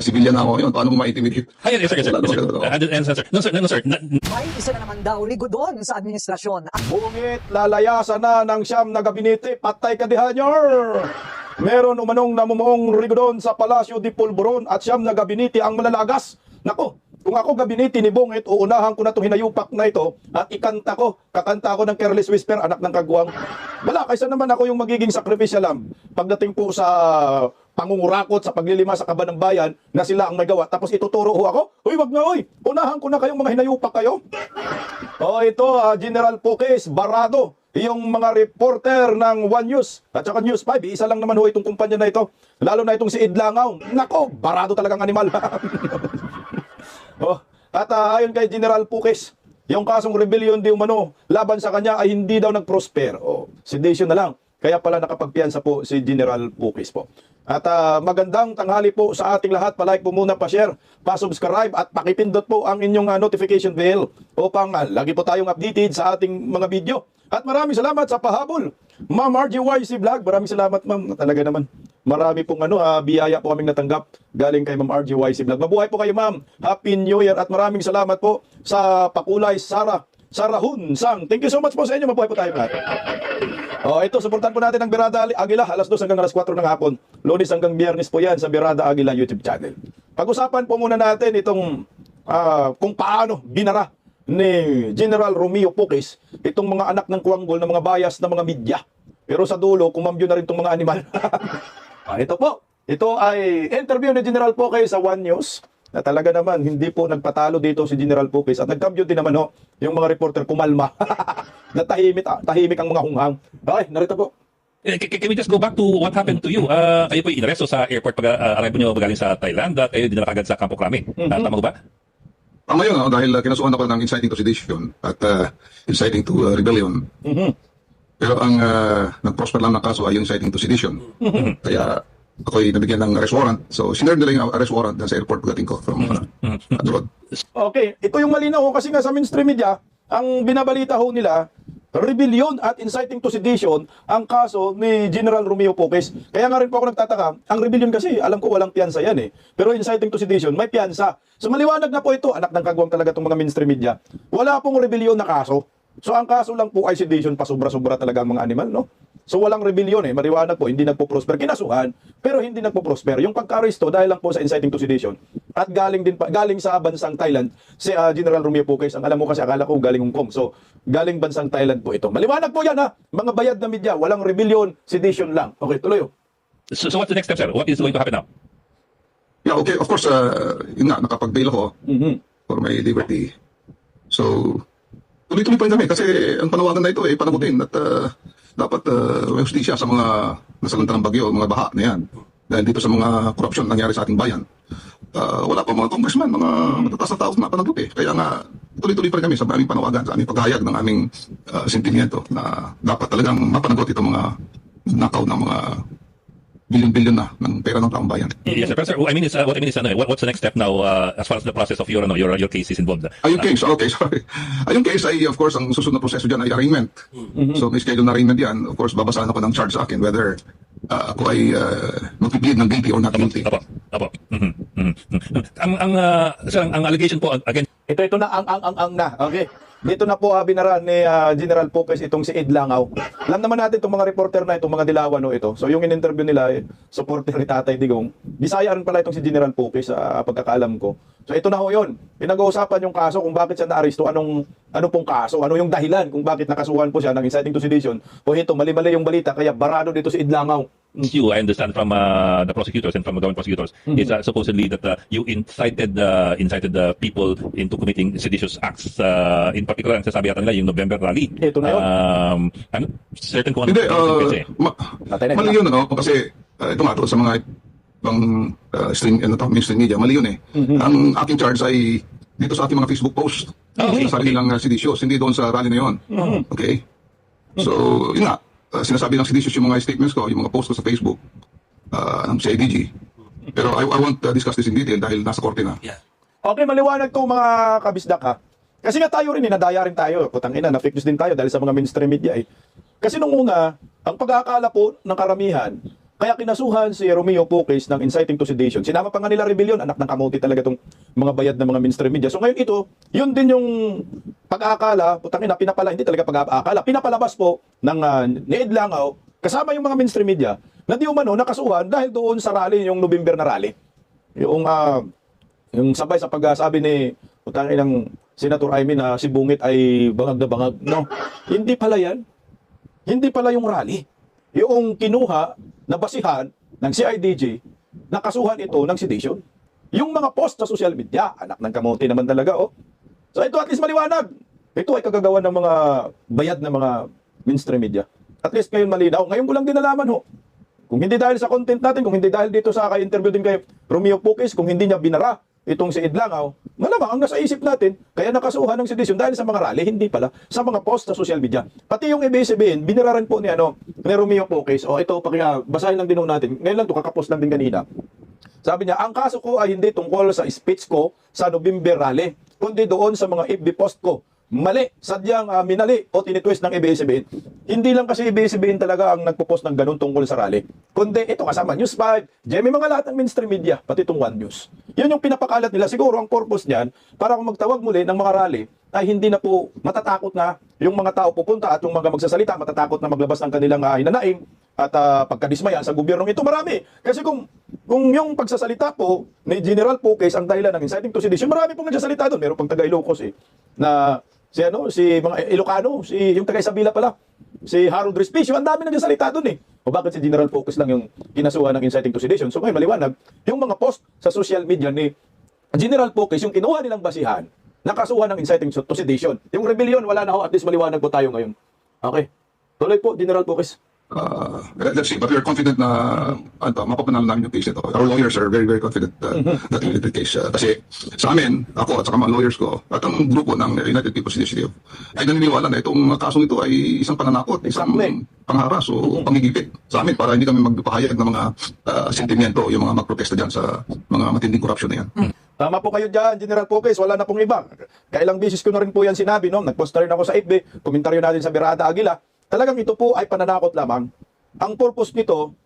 civilian ako yun. Paano mo ma-intimidate? Yes, sir. Yes, sir. Sir. No, sir. May isa na naman daw ligo doon sa administrasyon. Bungit, lalayasan na ng siyam na gabinete, patay ka dihanyor! Meron umanong namumuong rigo doon sa Palasyo de Polvoron at siyam na gabinete ang malalagas. Nako, kung ako gabinete ni Bungit, uunahan ko na itong hinayupak na ito at kakanta ko ng Careless Whisper, anak ng kagwang. Wala, kaysa naman ako yung magiging sacrificial lamb. Pagdating po sa pangungurakot, sa paglilima sa kaban ng bayan, na sila ang may gawa. Tapos ituturo ho ako, uy, wag na, uy, unahan ko na kayong mga hinayupak kayo. Ito, General Pukes, Barado, yung mga reporter ng One News at saka News 5, isa lang naman ho itong kumpanya na ito. Lalo na itong si Idlangaw. Nako, barado talagang animal. At ayon kay General Pukes, yung kasong rebellion di umano laban sa kanya ay hindi daw nag-prosper. Sedation na lang. Kaya pala nakapagpiyansa po si General Pukes po. At magandang tanghali po sa ating lahat. Palike po muna, pa-share, pa-subscribe at pakipindot po ang inyong notification bell upang lagi po tayong updated sa ating mga video. At maraming salamat sa pahabol, Ma'am RGYC Vlog. Maraming salamat, ma'am. Talaga naman. Marami pong biyaya po kaming natanggap galing kay Ma'am RGYC Vlog. Mabuhay po kayo, ma'am. Happy New Year at maraming salamat po sa pakulay Sarah Hun Sang. Thank you so much po sa inyo. Mabuhay po tayo lahat. Ito, suportan po natin ang Birada Agila, alas 2 hanggang alas 4 ng hapon. Lunes hanggang Biyernes po yan sa Birada Agila YouTube channel. Pag-usapan po muna natin itong kung paano binara ni General Romeo Pukes itong mga anak ng kuwanggol ng mga bias na mga media. Pero sa dulo, kumambyo na rin itong mga animal. Ito po, ito ay interview ni General Pukes sa One News na talaga naman hindi po nagpatalo dito si General Pukes at nagkambyo din naman yung mga reporter kumalma. Na tahimik ang mga hunghang. Okay, narito po. Can we just go back to what happened to you? Kayo po inaresto sa airport pag-arrive nyo galing sa Thailand. Kayo dinala agad sa Campo Crame. Tama ba? Tama yun, dahil kinasuhan ako ng inciting to sedition at inciting to rebellion. Pero ang nag-prosper lang na kaso ay yung inciting to sedition. Kaya ako'y nabigyan ng arrest warrant. So, sinurd nila yung arrest warrant sa airport pagdating ko from abroad. Okay, ito yung malinaw kasi nga sa mainstream media, ang binabalita ho nila, rebellion at inciting to sedition ang kaso ni General Romeo Pukes. Kaya nga rin po ako nagtataka, ang rebellion kasi alam ko walang piyansa yan eh. Pero inciting to sedition, may piyansa. So maliwanag na po ito, anak ng kagwang talaga itong mga mainstream media. Wala pong rebellion na kaso. So ang kaso lang po ay sedition, pasobra-sobra talaga ang mga animal, no? So walang rebellion maliwanag po, hindi nagpo-prosper. Kinasuhan, pero hindi nagpo-prosper. Yung pagka-aresto dahil lang po sa inciting to sedition at galing sa bansang Thailand si General Romeo Pukes. Ang alam mo kasi akala ko galing Hong Kong. So galing bansang Thailand po ito. Maliwanag po yan mga bayad na media, walang rebellion, sedition lang. Okay, tuloy. So what's the next step, sir? What is going to happen now? Yeah, okay. Of course, yun nga, nakapag-bail ako for my liberty. So, tuloy-tuloy pa rin kami kasi ang panawagan na ito panagutin at dapat may hustisya sa mga nasalanta ng bagyo, mga baha na yan. Dahil dito sa mga korupsyon nangyari sa ating bayan. Wala pa mga congressman, mga matataas na tao na panagot Kaya nga, tuloy-tuloy pa rin kami sa aming panawagan, sa aming paghahayag ng aming sentimiento na dapat talagang mapanagot itong mga nakaw ng mga billion-billion na ng pera ng taong bayan. Yes, sir. But sir, what I mean is, what's the next step now as far as the process of your case is involved? Yung case, okay, sorry. Yung case ay, of course, ang susunod na proseso dyan ay arraignment. So, may schedule na arraignment yan. Of course, babasahan ako ng charge sa akin whether ako ay mag-plead ng guilty or not guilty. Apo. Sir, ang allegation po, again, Ito na ang na. Okay. Dito na po binara ni General Pukes itong si Idlangaw. Alam naman natin itong mga reporter na itong mga dilawan ito. So yung in-interview nila supporter ni Tatay Digong. Bisaya rin pala itong si General Pukes sa pagkakaalam ko. So ito na ho yun. Pinag-uusapan yung kaso kung bakit siya na-aresto, ano pong kaso, ano yung dahilan kung bakit nakasuhan po siya ng inciting to sedition. O ito, mali-mali yung balita kaya barado dito si Idlangaw. you, I understand from the prosecutors and from the government prosecutors, is supposedly that you incited the people into committing seditious acts. In particular, ang sasabi yata nila yung November rally. Ito na yun. I'm certain kung ano. Hindi, mali yun kasi ito nga to sa mga ibang mainstream media, mali yun Ang aking charge ay dito sa ating mga Facebook post. Sa sarili lang seditious, hindi doon sa rally na yun. Okay? So, yun nga. Sinasabi lang seditious yung mga statements ko, yung mga posts ko sa Facebook sa IDG. Pero I won't discuss this in detail dahil nasa korte na. Yeah. Okay, maliwanag to mga kabisdak Kasi nga tayo rin, nadaya rin tayo. Putang ina, na-fake news din tayo dahil sa mga mainstream media Kasi nung una, ang pag-aakala po ng karamihan, Kaya kinasuhan si Romeo Puques ng inciting to sedition. Sinama pa nga nila rebellion, anak ng kamote talaga itong mga bayad ng mga mainstream media. So ngayon ito, yun din yung pag-aakala, putangin na pinapala, hindi talaga pag-aakala, pinapalabas po ng ni Ed Langaw, kasama yung mga mainstream media, na di umano nakasuhan dahil doon sa rally, yung November na rally. Yung sabay sa pagsabi ni putangin ng Senator Amy na si Bungit ay bangag na bangag. No, hindi pala yan. Hindi pala yung rally. Yung kinuha na basihan ng CIDG, nakasuhan ito ng sedition. Yung mga post sa social media, anak ng kamote naman talaga, oh. So ito at least maliwanag. Ito ay kagagawa ng mga bayad na mga mainstream media. At least ngayon malinaw. Ngayon ko lang din nalaman, ho. Kung hindi dahil sa content natin, kung hindi dahil dito sa ka-interview din kay Romeo Puques, kung hindi niya binara itong si Ed Langaw, malamang ang nasa isip natin, kaya nakasuhan ng sedition dahil sa mga rally, hindi pala, sa mga post sa social media. Pati yung ABS-CBN, biniraran po ni Romeo Puques, ito, basahin lang din natin, ngayon lang ito, kakapost lang din kanina. Sabi niya, ang kaso ko ay hindi tungkol sa speech ko sa November rally, kundi doon sa mga FB post ko. Mali, sadyang minali o tinitwist ng ABS-CBN. Hindi lang kasi ABS-CBN talaga ang nagpo-post ng ganun tungkol sa rally. Kundi ito kasama, News 5, Jemmy, mga lahat ng mainstream media, pati itong One News. Yun yung pinapakalat nila. Siguro ang purpose niyan, para kung magtawag muli ng mga rally, ay hindi na po matatakot na yung mga tao pupunta at yung mga magsasalita, matatakot na maglabas ng kanilang hinanaing at pagkadismaya sa gobyernong ito. Marami. Kasi kung yung pagsasalita po ni General Puques ang dahilan ng inciting to sedition, marami pong nagsasalita doon. Meron pang taga-Ilocos na si mga Ilocano, yung taga Isabela pala, si Harold Respicio, ang dami nagsasalita doon O bakit si General Puques lang yung kinasuhan ng inciting to sedition? So ngayon maliwanag, yung mga post sa social media ni General Puques, yung kinuha nilang basihan, nakasuhan ng inciting to sedition. Yung rebellion, wala na ho, at least maliwanag po tayo ngayon. Okay. Tuloy po, General Puques. Let's see, but we are confident na mapapanalo namin yung case ito. Our lawyers are very, very confident that we will the case. Kasi sa amin, ako at saka mga lawyers ko, at ang grupo ng United People's Initiative, ay naniniwala na itong kasong ito ay isang pananakot, isang pangharas o pangigipit sa amin para hindi kami magpahayag ng mga sentimiento, yung mga magprotesta dyan sa mga matinding korupsyon na yan. Tama po kayo dyan, General Puques, wala na pong iba. Kailang bisis ko na rin po yan sinabi, no? Nag-post na rin ako sa FB, komentaryo natin sa Berata Aguila. Talagang ito po ay pananakot lamang. Ang purpose nito,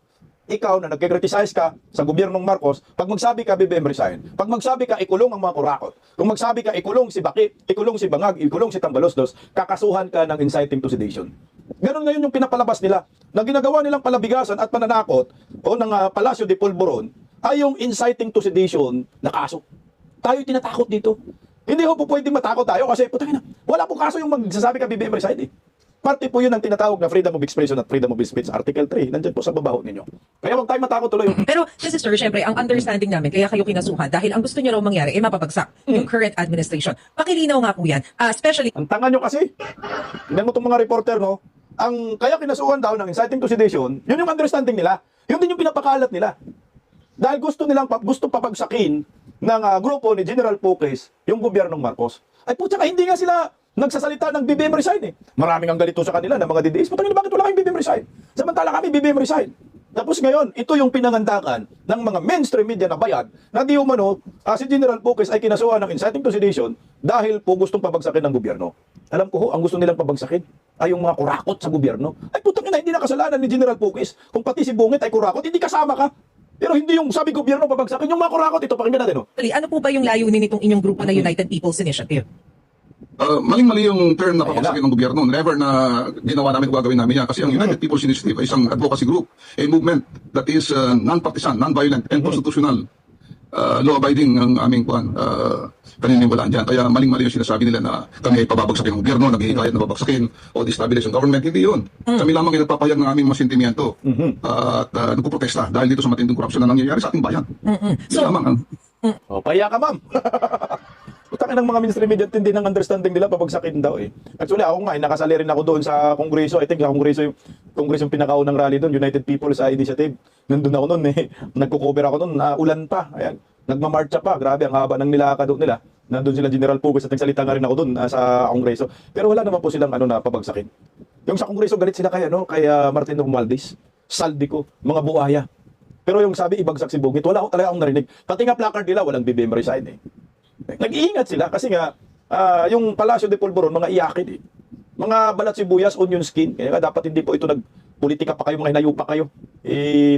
ikaw na nagkikriticize ka sa gobyernong Marcos, pag magsabi ka, BBM resign. Pag magsabi ka, ikulong ang mga kurakot. Kung magsabi ka, ikulong si Baki, ikulong si Bangag, ikulong si Tambaloslos, kakasuhan ka ng inciting to sedition. Ganon ngayon yung pinapalabas nila, na ginagawa nilang palabigasan at pananakot o ng Palacio de Polvoron ay yung inciting to sedition na kaso. Tayo tinatakot dito. Hindi ho po pwedeng matakot tayo kasi putangina, wala po kaso yung magsasabi ka BBM resign Parte po yun ang tinatawag na freedom of expression at freedom of speech, Article 3. Nandyan po sa babaho ninyo. Kaya huwag tayo matakot tuloy. Pero, kasi sir, syempre, ang understanding namin, kaya kayo kinasuhan, dahil ang gusto niyo raw mangyari, mapapagsak yung current administration. Pakilinaw nga po yan. Especially, Ang tanga nyo kasi. Tingnan mo itong mga reporter, no? Ang kaya kinasuhan daw ng inciting to sedition, yun yung understanding nila. Yun din yung pinapakalat nila. Dahil gusto papagsakin ng grupo ni General Puques yung gobyernong Marcos. Ay putya ka, hindi nga sila nagsasalita ng BBM resign Maraming ang galito sa kanila ng mga DDS. Putangin, bakit wala kayong BBM resign? Samantala kami BBM resign. Tapos ngayon, ito yung pinangandakan ng mga mainstream media na bayad na di umano, si General Puques ay kinasuhan ng inciting to sedition dahil po gustong pabagsakin ng gobyerno. Alam ko ho, ang gusto nilang pabagsakin ay yung mga kurakot sa gobyerno. Ay putang ina, hindi na kasalanan ni General Puques. Kung pati si Bungit ay kurakot, hindi kasama ka. Pero hindi yung sabi gobyerno pabagsakin, yung mga kurakot, ito pakinggan natin. ano po ba yung layunin nitong inyong grupo na United People's Initiative? Maling-mali yung term na papagsakin ng gobyerno. Never na ginawa namin kung gagawin namin yan. Kasi ang United People's Initiative ay isang advocacy group, a movement that is non-partisan, non-violent, and constitutional. Law-abiding ang aming paniniwalaan dyan. Kaya maling-mali yung sinasabi nila na kami ay pababagsakin ng gobyerno, naghihikayat na babagsakin o destabilize yung government. Hindi yun. Kami lamang ay nagpapahayag ng aming mga sentimiento at nagpuprotesta dahil dito sa matinding korupsyon na nangyayari sa ating bayan. So, Yun lamang. Pahiya ka, ma'am. Utangin ng mga mainstream media, hindi ng understanding nila, pabagsakin daw Actually, ako nga, nakasali rin ako doon sa Kongreso. I think sa Kongreso yung pinakaunang rally doon, United People's Initiative. Nandun ako noon nagko-cover ako noon, ulan pa. Ayan, nagmamarcha pa. Grabe, ang haba ng nilakad nila. Nandun sila General Puques at nagsalita nga rin ako doon sa Kongreso. Pero wala naman po silang na pabagsakin. Yung sa Kongreso, galit sila kay Martin Romualdez, Saldico, mga buhaya. Pero yung sabi, ibagsak si Bungit, wala ko talaga akong narinig. Pati nga placard nila, walang BBM resign Nag-iingat sila kasi nga, yung Palacio de Polvoron, mga iyakin Mga balat sibuyas, onion skin. Kaya nga dapat hindi po ito nagpolitika pa kayo, mga hinayo pa kayo.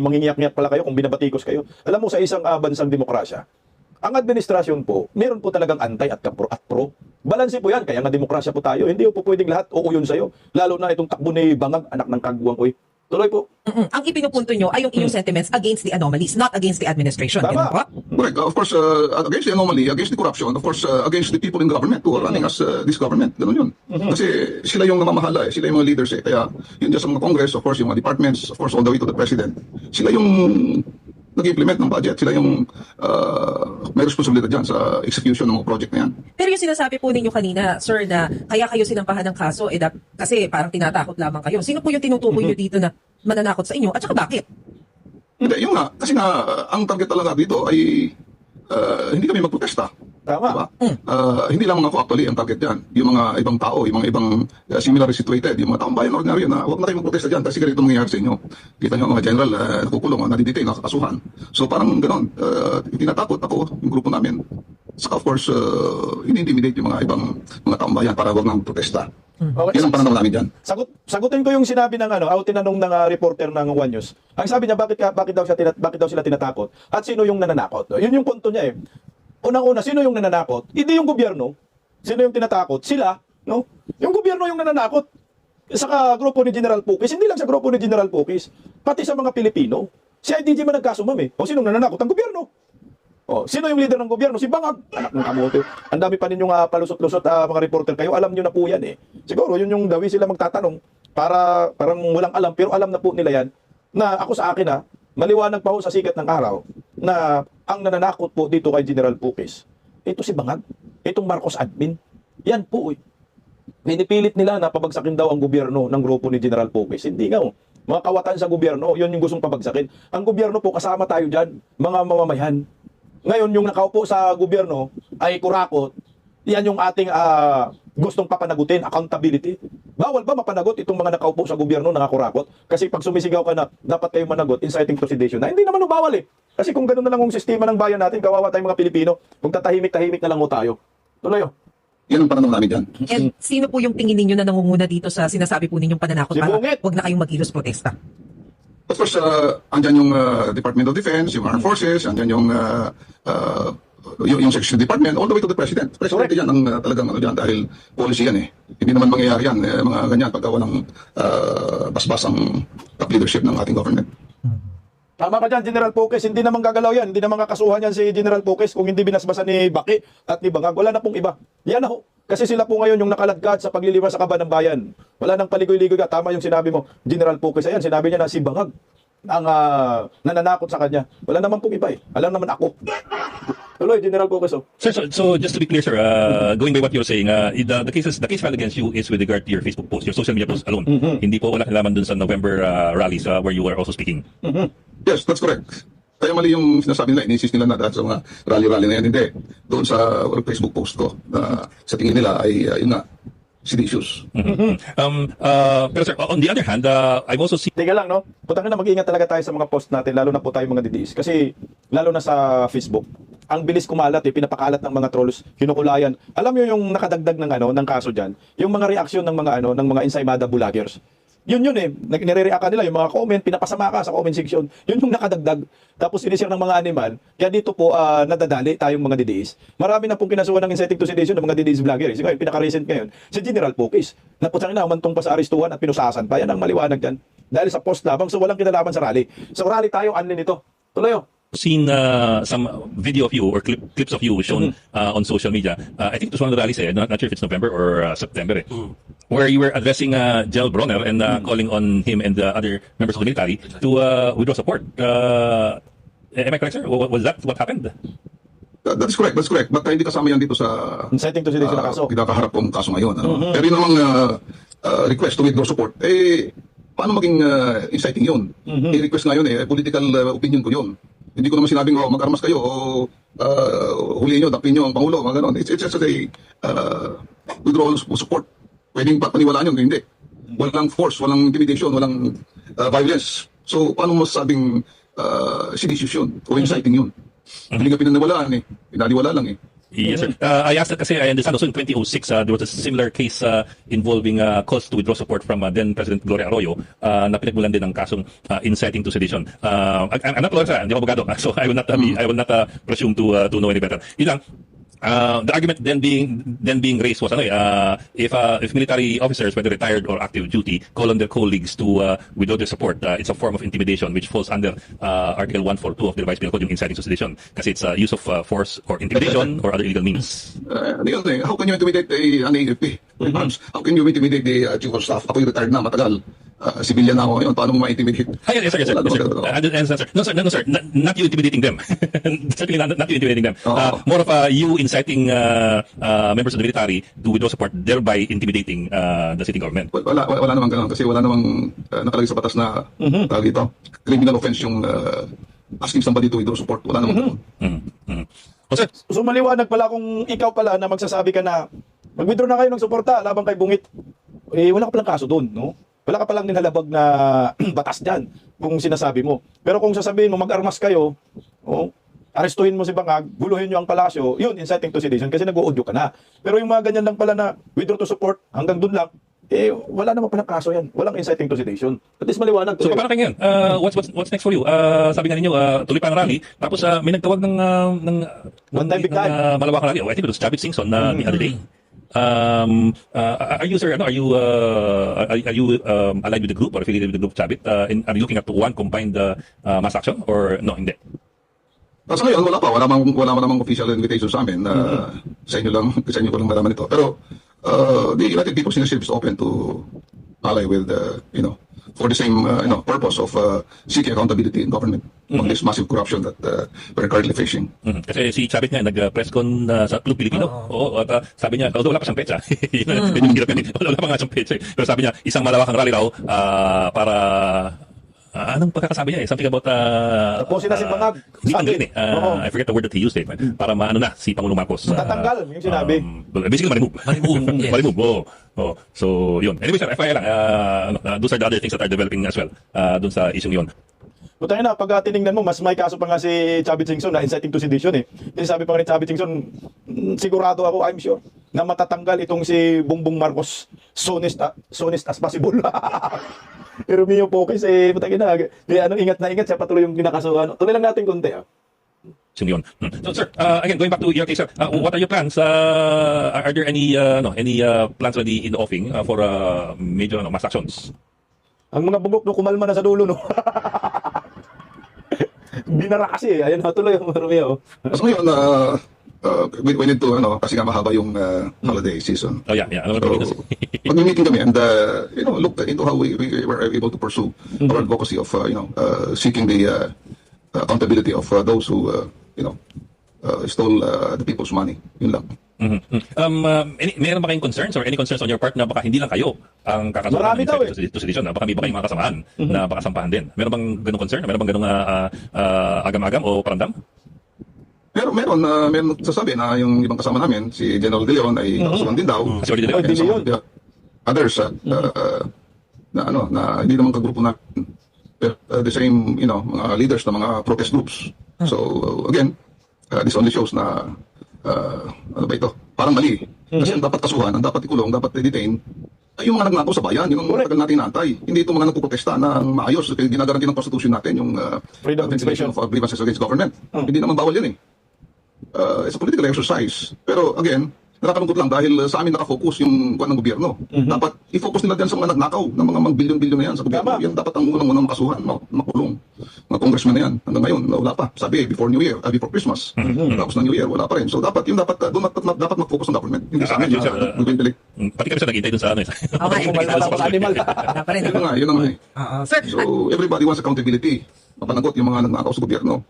Mangingiyak-ngiyak pala kayo kung binabatikos kayo. Alam mo, sa isang bansang demokrasya, ang administrasyon po, meron po talagang anti at pro. Balanse po yan, kaya nga demokrasya po tayo. Hindi po pwedeng lahat uuyon sa'yo. Lalo na itong takbo ni Bangag, anak ng kagwang. Uy, tuloy po. Ang ipinupunto nyo ay yung inyong sentiments against the anomalies, not against the administration. Tama. Ganun po? Correct. Of course, against the anomaly, against the corruption, of course, against the people in government who are running as this government. Ganun yun. Kasi sila yung namamahala, sila yung mga leaders eh. Kaya yun dyan sa mga Congress, of course, yung mga departments, of course, all the way to the President. Sila yung nag-implement ng budget. Sila yung may responsibilidad dyan sa execution ng mga project na yan. Pero yung sinasabi po ninyo kanina, sir, na kaya kayo sinampahan ng kaso, kasi parang tinatakot lamang kayo. Sino po yung tinutukoy nyo dito na mananakot sa inyo? At saka bakit? Hindi, yun nga. Kasi nga, ang target talaga dito ay hindi kami magprotesta. Tama. Diba? Hindi lang ako actually ang target dyan. Yung mga ibang tao, yung mga ibang similarly situated, yung mga taong bayan ordinaryo na huwag na kayo magprotesta dyan kasi ganito mangyayari sa inyo. Kita nyo ang mga general nakukulong, nadidetain, nakakasuhan. So parang gano'n, tinatakot ako, yung grupo namin. Saka of course, ini-intimidate yung mga ibang mga taong bayan para huwag na magprotesta. Okay. Yan ang pananaw namin dyan. Sagutin ko yung sinabi ng tinanong ng reporter ng One News. Ang sabi niya, bakit daw sila tinatakot? At sino yung nananakot? Yun yung punto niya eh. Unang-una, sino yung nananakot? Hindi yung gobyerno. Sino yung tinatakot? Sila, no? Yung gobyerno yung nananakot. Sa grupo ni General Pukis, hindi lang sa grupo ni General Pukis, pati sa mga Pilipino. Si IDG man nagkasumam eh. O sinong nananakot? Ang gobyerno. O, sino yung leader ng gobyerno? Si Bangag. Anak ng kamote. Ang dami pa ninyong palusot-lusot mga reporter kayo. Alam nyo na po yan eh. Siguro yun yung dawi sila magtatanong para parang walang alam. Pero alam na po nila yan na ako sa akin maliwanag pa ho sa sikat ng araw na ang nananakot po dito kay General Pukis. Ito si Bangag. Itong Marcos admin. Yan po eh. Pinipilit nila na pabagsakin daw ang gobyerno ng grupo ni General Pukis. Hindi nga mga kawatan sa gobyerno, yun yung gustong pabagsakin. Ang gobyerno po, kasama tayo dyan, mga mamamayan. Ngayon, yung nakaupo sa gobyerno ay kurakot. Yan yung ating gustong papanagutin, accountability. Bawal ba mapanagot itong mga nakaupo sa gobyerno na kurakot? Kasi pag sumisigaw ka na, dapat kayo managot, inciting to sedition. Na hindi naman bawal eh. Kasi kung gano'n na lang ang sistema ng bayan natin, kawawa tayong mga Pilipino, kung tatahimik-tahimik na lang tayo. Tuloy oh. Yan ang pananaw namin dyan. And sino po yung tingin ninyo na nangunguna dito sa sinasabi po ninyong pananakot Si para Bungit. huwag na kayong mag-ilos protesta? Of course, andyan yung Department of Defense, yung Armed Forces, andyan yung Section Department, all the way to the President. President yan ang talagang dyan dahil policy yan eh. Hindi naman mangyayari yan, mga ganyan, pagka walang basbasang top leadership ng ating government. Tama ka dyan, General Pukis. Hindi naman gagalaw yan. Hindi naman kakasuhan yan si General Pukis kung hindi binasbasan ni Baki at ni Bangag. Wala na pong iba. Yan na ho. Kasi sila po ngayon yung nakaladkad sa pagliliwas sa kaba ng bayan. Wala nang paligoy-ligoy ka. Tama yung sinabi mo, General Pukis. Ayan, sinabi niya na si Bangag ang nananakot sa kanya. Wala naman pong iba eh. Alam naman ako. Tuloy, General Pukis. Oh. Sir, so just to be clear, sir, going by what you're saying, the case filed against you is with regard to your Facebook post, your social media post alone. Hindi po wala kinalaman dun sa November rallies where you were also speaking. Yes, that's correct. Kaya mali yung sinasabi nila, ininsist nila na dahil sa mga rally-rally na yan. Hindi. Doon sa Facebook post ko, na sa tingin nila ay, yun nga, seditious. Pero sir, on the other hand, I've also seen Tiga lang, no? Putang na, mag-iingat talaga tayo sa mga post natin, lalo na po tayo mga DDS. Kasi, lalo na sa Facebook, ang bilis kumalat pinapakalat ng mga trolls, kinukulayan. Alam niyo yung nakadagdag ng kaso diyan, yung mga reaksyon ng mga ensaymada vloggers. Yun eh, nire-react nila yung mga comment, pinapasama ka sa comment section. Yun yung nakadagdag. Tapos sinishare ng mga animal. Kaya dito po nadadali tayong mga DDS. Marami na pong kinasuhan ng inciting to sedition ng mga DDS vloggers. Ngayon, pinaka-recent ngayon, si General Pukis. Naputang na, umantong pa sa arestuhan at pinusasan pa. Yan ang maliwanag dyan. Dahil sa post lamang, so walang kinalaman sa rally. Sa rally tayo, anlin ito. Tuloy oh. seen some video of you or clips of you shown on social media. I think it was one of the rallies, not sure if it's November or September, where you were addressing Jel Bronner and calling on him and the other members of the military to withdraw support. Am I correct, sir? Was that what happened? That's correct, that's correct. But hindi kasama yan dito sa Inciting to sedition na kaso. kinakaharap kong kaso ngayon. Pero yun namang request to withdraw support, paano maging inciting yun? I-request nga yun political opinion ko yun. Hindi ko naman sinabing, mag-armas kayo o huliin nyo, dapin nyo ang Pangulo, mga ganon. It's just a withdrawal support. Pwedeng paniwalaan yun, hindi. Walang force, walang intimidation, walang violence. So, paano mo masasabing seditious yun o inciting yun? Hindi nga pinaniwalaan pinaliwala lang Yes, sir. I asked that kasi I understand also in 2006, there was a similar case involving calls to withdraw support from then President Gloria Arroyo na pinagmulan din ng kasong inciting to sedition. I'm not a lawyer, sir. Hindi ako abogado, so I will not presume to know any better. Yun lang. The argument then being raised was if military officers, whether retired or active duty, call on their colleagues to withdraw their support, it's a form of intimidation which falls under Article 142 of the Revised Penal Code, yung inciting to sedition, kasi it's use of force or intimidation or other illegal means. How can you intimidate an AFP? How can you intimidate the chief of staff? Ako yung retired na, matagal. Civilian na ako ngayon, paano mo ma-intimidate? Yes, sir. Yes, sir. No, sir. Not you intimidating them. Certainly not you intimidating them. More of you inciting members of the military to withdraw support, thereby intimidating the sitting government. Wala namang ganun kasi wala namang nakalagay sa batas na tawag dito, criminal offense yung asking somebody to withdraw support. Wala namang ganun. Oh, sir. So maliwanag pala kung ikaw pala na magsasabi ka na mag-withdraw na kayo ng suporta labang kay Bungit. Wala ka palang kaso doon, no? Wala ka palang nilalabag na batas dyan kung sinasabi mo. Pero kung sasabihin mo mag-armas kayo, arestuhin mo si Bangag, guluhin nyo ang palasyo, yun, inciting to sedition kasi nag-audio ka na. Pero yung mga ganyan lang pala na withdraw to support, hanggang doon lang, wala naman palang kaso yan. Walang inciting to sedition. At least maliwanag. So, paano kayo yan? What's next for you? Sabi nga ninyo, tuloy pa ang rally, tapos may nagtawag ng One-time big time. malawakang rally. I think it was Chavit Singson the other day. Are you, sir, are you allied with the group or affiliated with the group Chavit? Are you looking at one combined mass action or no, hindi? Sa ngayon, wala pa. Wala namang official invitation sa amin. Sa inyo ko lang malaman ito. Pero the United People's Initiative is open to ally with, for the same purpose of seeking accountability in government on this massive corruption that we're currently facing. Kasi si Chavit nga nag-press con sa Club Pilipino. Oo, at sabi niya, although wala pa siyang petsa. Yun yung hirap yan. Wala pa nga siyang petsa. Pero sabi niya, isang malawakang rally raw para anong pagkakasabi niya something about Tapusin na si Bangag. Sabi I forget the word that he used para maano na si Pangulong Marcos. Tatanggal yung sinabi. Basically marimove. Yes. Marimove. Oh. So yun. Anyway, sir, FYI lang, those are the other things that are developing as well dun sa isyong yun. Buta na, pag tinignan mo, mas may kaso pa nga si Chavit Singson na inciting to sedition eh. Kasi sabi pa nga ni Chavit Singson, sigurado ako, I'm sure, na matatanggal itong si Bongbong Marcos soonest as possible. Pero Mio Pokis, buta na, ingat na ingat siya, patuloy yung kinakasuhan. Tuloy lang natin konti. Yun. So, sir, again, going back to your case, sir, what are your plans? Are there any plans already in the offing for major mass actions? Ang mga bugok no, kumalma na sa dulo, no? Binara kasi, ayan na, tuloy yung Romeo. So ngayon, we need to, kasi nga mahaba yung holiday season. Oh, yeah. So, mag-meeting kami and, look into how we were able to pursue our advocacy of, seeking the accountability of those who, stole the people's money. Yun lang. Meron ba kayong concerns or any concerns on your part na baka hindi lang kayo ang kakasuhan Marami daw to sedition? Baka may iba kayong mga kasamahan na baka sampahan din. Meron bang ganung concern? Meron bang ganung agam-agam o paramdam? Meron nagsasabi na yung ibang kasama namin, si General De Leon ay kakasuhan din daw. Si Orly De Leon. And some of the others na hindi naman kagrupo natin. The same, mga leaders ng mga protest groups. So again, this only shows na ano ba ito? Parang mali. Kasi ang dapat kasuhan, ang dapat ikulong, dapat i-detain ay yung mga nagnakaw sa bayan, yung matagal natin naantay. Hindi ito mga nagpuprotesta na maayos. Ginagaranti ng Constitution natin yung Freedom of ventilation expression of grievances against government. Hindi naman bawal yan eh. It's a political exercise. Pero again, nakakalungkot lang dahil sa amin nakafocus yung kuwan ng gobyerno. Dapat i-focus nila dyan sa mga nagnakaw ng mga billion-billion na yan sa gobyerno. Tama. Yan dapat ang unang makasuhan, makulong. Mga congressman na yan. Hanggang ngayon, wala pa. Sabi, before New Year, before Christmas. Tapos ng New Year, wala pa rin. So dapat dapat mag-focus ang government. Hindi sa amin. Sir, Magpindilig. pati kami sa naghintay dun sa ano. Okay. animal. Wala pa rin. Yun na nga. Sir, So everybody wants accountability. Mapanagot yung mga nagnakaw sa gobyerno.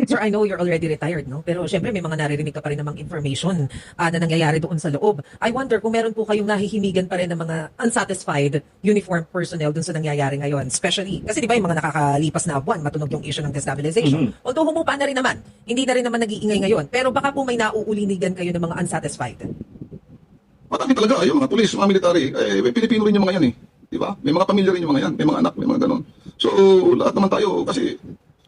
Sir, I know you're already retired, no? Pero syempre may mga naririnig ka pa rin namang information na nangyayari doon sa loob. I wonder kung meron po kayong nahihimigan pa rin ng mga unsatisfied uniformed personnel doon sa nangyayari ngayon. Especially, kasi di ba yung mga nakakalipas na buwan, matunog yung issue ng destabilization. Although humupa na rin naman, hindi na rin naman nag-iingay ngayon. Pero baka po may nauulinigan kayo ng mga unsatisfied. Marami talaga, yung mga pulis, mga military, Pilipino rin yung mga yan eh. Di ba? May mga pamilya rin yung mga yan, may mga anak, may mga ganon. So, lahat naman tayo, kasi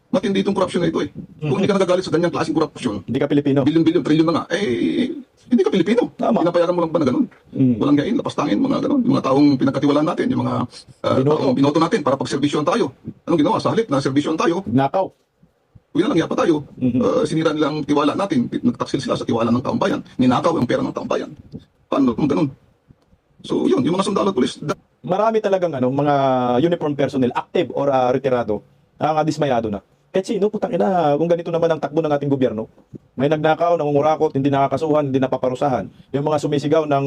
matindi itong corruption na ito eh. Kung hindi ka nagagalit sa ganyang klaseng corruption, Hindi ka Pilipino. bilyon-bilyon, trilyon na nga, hindi ka Pilipino. Tama. Pinapayaran mo lang ba na ganun? Walang gain, lapastangin, mga ganun. Yung mga taong pinagkatiwalaan natin, yung mga Binoto. taong binoto natin para pagserbisyon tayo. Anong ginawa? Sa halip na serbisyon tayo, Nakaw. huwag na lang yapa tayo. Sinira nilang tiwala natin, nagtaksil sila sa tiwala ng taong bayan. Ninakaw ang pera ng taong bayan. Paano kung ganun? So yun, yung mga sundalo at pulis, Marami talagang mga uniform personnel, active or retirado, ang dismayado na. Kahit sino, putang ina, kung ganito naman ang takbo ng ating gobyerno, may nagnakaw, nangungurakot, hindi nakakasuhan, hindi napaparusahan. Yung mga sumisigaw ng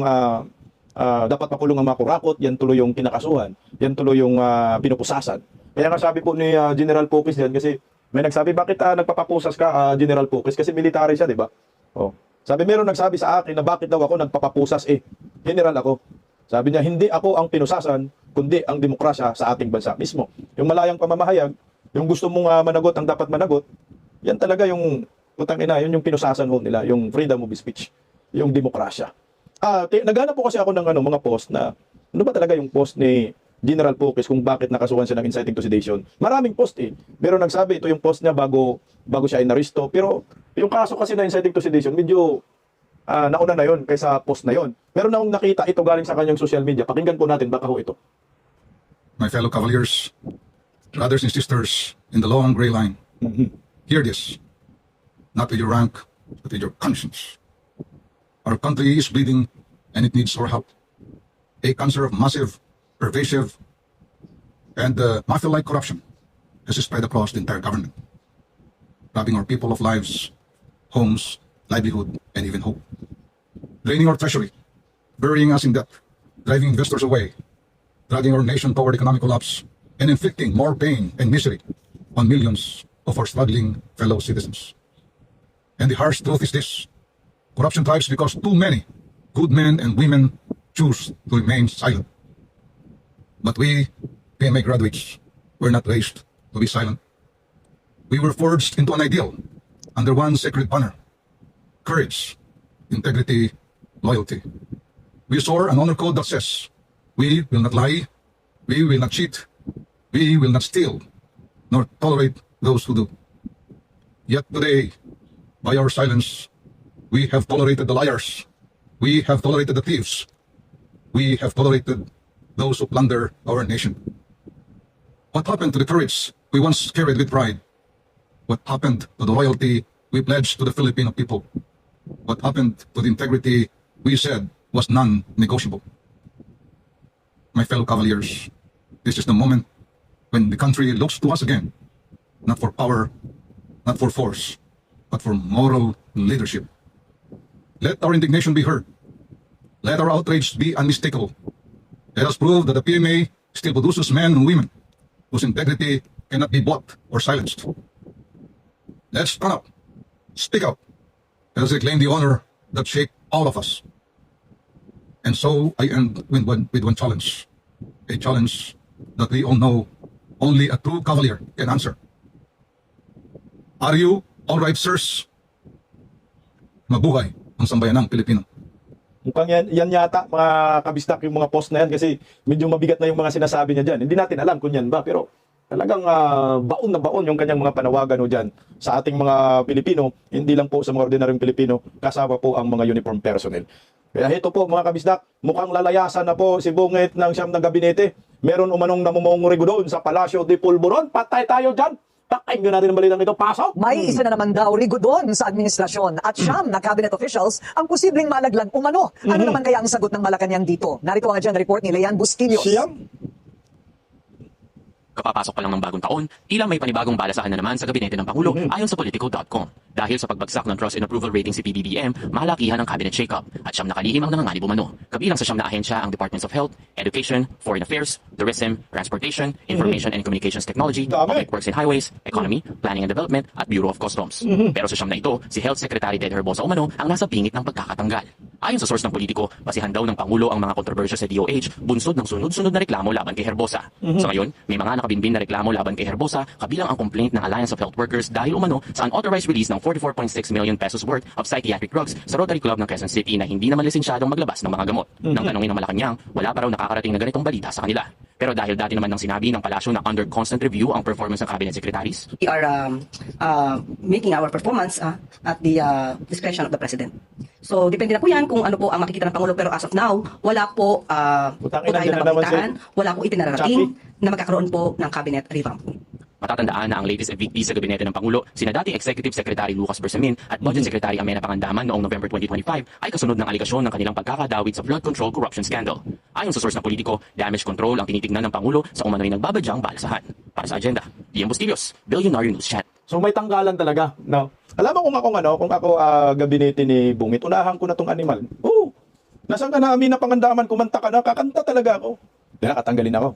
dapat makulong ang mga kurakot, yan tuloy yung kinakasuhan, yan tuloy yung pinupusasan. Kaya nga sabi po ni General Pukis yan, kasi may nagsabi, bakit nagpapapusas ka, General Pukis? Kasi military siya, di ba? Oh. Sabi, meron nagsabi sa akin na bakit daw ako nagpapapusas general ako. Sabi niya, hindi ako ang pinusasan, kundi ang demokrasya sa ating bansa mismo. Yung malayang pamamahayag, yung gusto mong managot ang dapat managot, yan talaga yung, putang ina, yun yung pinusasan ho nila, yung freedom of speech, yung demokrasya. Naghanap po kasi ako ng mga post na, ano ba talaga yung post ni General Pukis kung bakit nakasuhan siya ng inciting to sedition. Maraming post Pero nagsabi, ito yung post niya bago siya inaristo. Pero yung kaso kasi na inciting to sedition, medyo nauna na yon kaysa post na yon. Meron na akong nakita ito galing sa kanyang social media. Pakinggan po natin, baka ho ito. my fellow cavaliers, brothers and sisters in the long gray line, hear this, not with your rank, but with your conscience. Our country is bleeding and it needs our help. A cancer of massive, pervasive, and mafia-like corruption has spread across the entire government, robbing our people of lives, homes, livelihood, and even hope. Draining our treasury, burying us in debt, driving investors away, dragging our nation toward economic collapse, and inflicting more pain and misery on millions of our struggling fellow citizens. And the harsh truth is this: corruption thrives because too many good men and women choose to remain silent. But we, PMA graduates, were not raised to be silent. We were forged into an ideal under one sacred banner: courage, integrity, loyalty. We swore an honor code that says, we will not lie, we will not cheat, we will not steal, nor tolerate those who do. Yet today, by our silence, we have tolerated the liars, we have tolerated the thieves, we have tolerated those who plunder our nation. What happened to the courage we once carried with pride? What happened to the loyalty we pledged to the Filipino people? What happened to the integrity we said was non-negotiable? My fellow cavaliers, this is the moment when the country looks to us again, not for power, not for force, but for moral leadership. Let our indignation be heard. Let our outrage be unmistakable. Let us prove that the PMA still produces men and women whose integrity cannot be bought or silenced. Let's stand up, speak up, let us reclaim the honor that shaped all of us. And so I end with one challenge, a challenge that we all know only a true cavalier can answer. Are you all right, sirs? Mabuhay ang sambayanang Pilipino. Mukhang yan yata, mga kabistak, yung mga post na yan kasi medyo mabigat na yung mga sinasabi niya dyan. Hindi natin alam kung yan ba, pero talagang baon na baon yung kanyang mga panawagan dyan sa ating mga Pilipino, hindi lang po sa mga ordinaryong Pilipino, kasama po ang mga uniform personnel. Kaya ito po mga kabisdak, mukhang lalayasan na po si Bungit ng siyam na gabinete. Meron umanong namumungurigo doon sa Palacio de Pulburon. Patay tayo dyan! Pakinggan natin ang balitang ito. Pasok! May isa na naman daw rigo doon sa administrasyon at siyam na cabinet officials ang posibleng malaglag umano. Ano naman kaya ang sagot ng Malacanang dito? Narito ang agenda report ni Leanne Busquillos. Siyam? Kapapasok pa lang ng bagong taon, tila may panibagong balasahan na naman sa gabinete ng Pangulo ayon sa Politico.com. Dahil sa pagbagsak ng Trust and Approval Rating si PBBM, malakihan ang cabinet shake-up at siyam na kalihim ang nanganganib umano. Kabilang sa siyam na ahensya ang Departments of Health, Education, Foreign Affairs, Tourism, Transportation, Information and Communications Technology, Dami. Public Works and Highways, Economy, Planning and Development at Bureau of Customs. Pero sa siyam na ito, si Health Secretary Ted Herbosa umano ang nasa pingit ng pagkakatanggal. Ayon sa source ng Politico, basihan daw ng Pangulo ang mga kontrobersya sa DOH, bunsod ng sunod-sunod na reklamo laban kay Herbosa. Sa ngayon, may mga nakabinbin na reklamo laban kay Herbosa, kabilang ang complaint ng Alliance of Health Workers dahil umano sa unauthorized release ng 44.6 million pesos worth of psychiatric drugs sa Rotary Club ng Quezon City na hindi naman lisensyadong maglabas ng mga gamot. Nang tanongin ng Malacanang, wala pa raw nakakarating na ganitong balita sa kanila. Pero dahil dati naman nang sinabi ng palasyo na under constant review ang performance ng cabinet secretaries, We are making our performance at the discretion of the President. So, depende na po yan kung ano po ang makikita ng Pangulo. Pero as of now, wala po, Putang po ina, tayo dyan na naman napagkitaan, wala po itinarating Chappy. na magkakaroon po ng cabinet revamp. matatandaan na ang latest VP sa gabinete ng Pangulo, sina dating Executive Secretary Lucas Bersamin at Budget Secretary Amena Pangandaman noong November 2025 ay kasunod ng aligasyon ng kanilang pagkakadawit sa flood control corruption scandal. Ayon sa source na politiko, damage control ang tinitignan ng Pangulo sa umano'y nagbabadyang balasahan. Para sa agenda, Liam Bustillos, Billionaire News Chat. So may tanggalan talaga, no? Alam mo kung ako gabinete ni Bungit, unahan ko na tong animal. Oo. Nasaan ka na, Amina Pangandaman, kumanta ka na, kakanta talaga ako. Kaya katanggalin ako.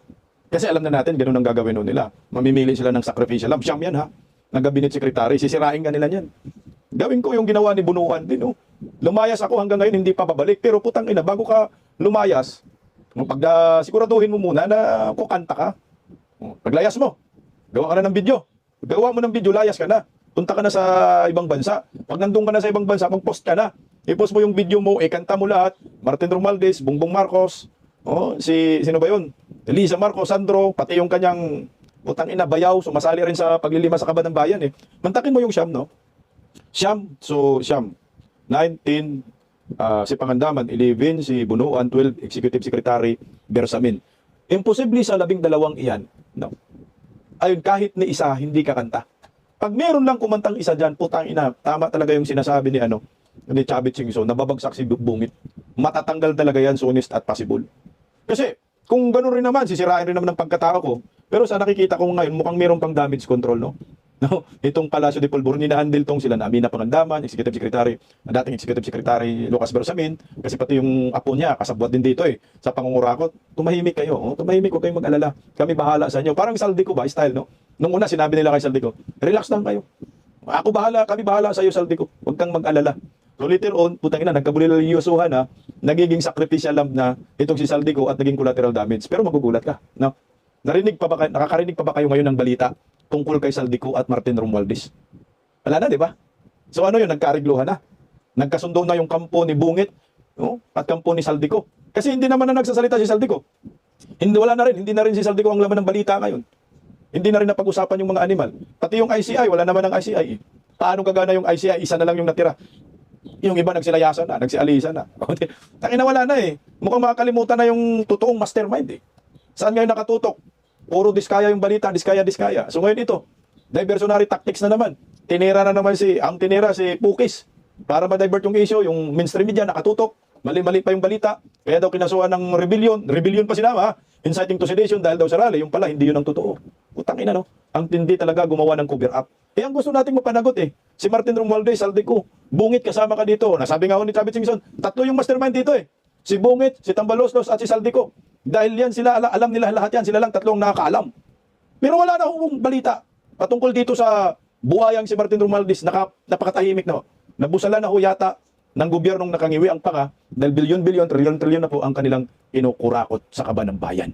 Kasi alam na natin, ganun ang gagawin nun nila. Mamimili sila ng sacrificial lamb. Siyam yan ha, ng gabinet secretary. Sisirain ka nila yan. Gawin ko yung ginawa ni Bunuan din. Oh. Lumayas ako hanggang ngayon, hindi pa babalik. Pero putang ina, bago ka lumayas, siguraduhin mo muna na kukanta ka. Paglayas mo, gawa ka na ng video. Gawa mo ng video, layas ka na. Punta ka na sa ibang bansa. Pag nandun ka na sa ibang bansa, mag-post ka na. I-post mo yung video mo, ikanta mo lahat. Martin Romualdez, Bongbong Marcos, sino ba yun? Elisa Marcos, Sandro, pati yung kanyang utang ina, Bayaw, sumasali rin sa paglilima sa Kaban ng Bayan eh. Mantakin mo yung Siyam, no? Siyam, so Siyam. 19, si Pangandaman, 11, si Bunuan, 12, Executive Secretary Bersamin. Imposible sa 12 iyan, no? Ayun, kahit ni isa, hindi kakanta. Pag meron lang kumantang isa dyan, putang ina, tama talaga yung sinasabi ni Chavit Singson, nababagsak si Bungit. Matatanggal talaga yan, honest at possible. Kasi, kung gano'n rin naman, sisirain rin naman ng pagkatao ko. Pero sa nakikita ko ngayon, mukhang meron pang damage control, no? No, itong Palasyo de Polvoron, ninahandle tong sila na Amina Pangandaman, Executive Secretary, dating Executive Secretary Lucas Bersamin, kasi pati yung apo niya, kasabwat din dito sa pangungurakot. Tumahimik kayo, tumahimik, huwag kayong mag-alala. Kami bahala sa inyo. Parang Saldico ba, style, no? Nung una, sinabi nila kay Saldico, relax lang kayo. Ako bahala, kami bahala sa iyo, Saldico. Huwag kang mag-alala. So later on, putang ina, nagkabulilyosuhan na, nagiging sacrificial lamb na itong si Saldico at naging collateral damage. Pero magugulat ka, no? Nakakarinig pa ba kayo ngayon ng balita tungkol kay Saldico at Martin Romualdez? Wala na, di ba? So ano yun, nagkarigluhan na. Nagkasundo na yung kampo ni Bungit, no? At kampo ni Saldico. Kasi hindi naman na nagsasalita si Saldico. Hindi na rin si Saldico ang laman ng balita ngayon. Hindi na rin napag-usapan yung mga animal. Pati yung ICI, wala naman ng ICI. Paano gagana yung ICI? Isa na lang yung natira. Yung iba nagsilayasan na, nagsialisan na. Takina wala na eh. Mukhang makakalimutan na yung totoong mastermind eh. Saan ngayon nakatutok? Puro diskaya yung balita, diskaya. So ngayon ito, diversionary tactics na naman. Tinira na naman si Pukis. Para ma-divert yung issue, yung mainstream media nakatutok. Mali-mali pa yung balita. Kaya daw kinasuhan ng rebellion. Rebellion pa sinama ha. Inciting to sedition dahil daw sa rally. Yung pala, hindi yun ang totoo. Utang ina no. Ang tindi talaga gumawa ng cover up. Ang gusto nating mapanagot eh. Si Martin Romualdez, Saldico, Bungit kasama ka dito. Nasabi nga ho ni Chavit Singson, tatlo yung mastermind dito eh. Si Bungit, si Tambaloslos at si Saldico. Dahil yan sila, alam nila lahat yan. Sila lang tatlong nakakaalam. Pero wala na hong balita patungkol dito sa buhayang si Martin Romualdez. Napakatahimik na ho. Nabusala na ho yata ng gobyernong nakangiwi ang panga dahil bilyon-bilyon, trilyon-trilyon na po ang kanilang inukurakot sa Kaban ng Bayan.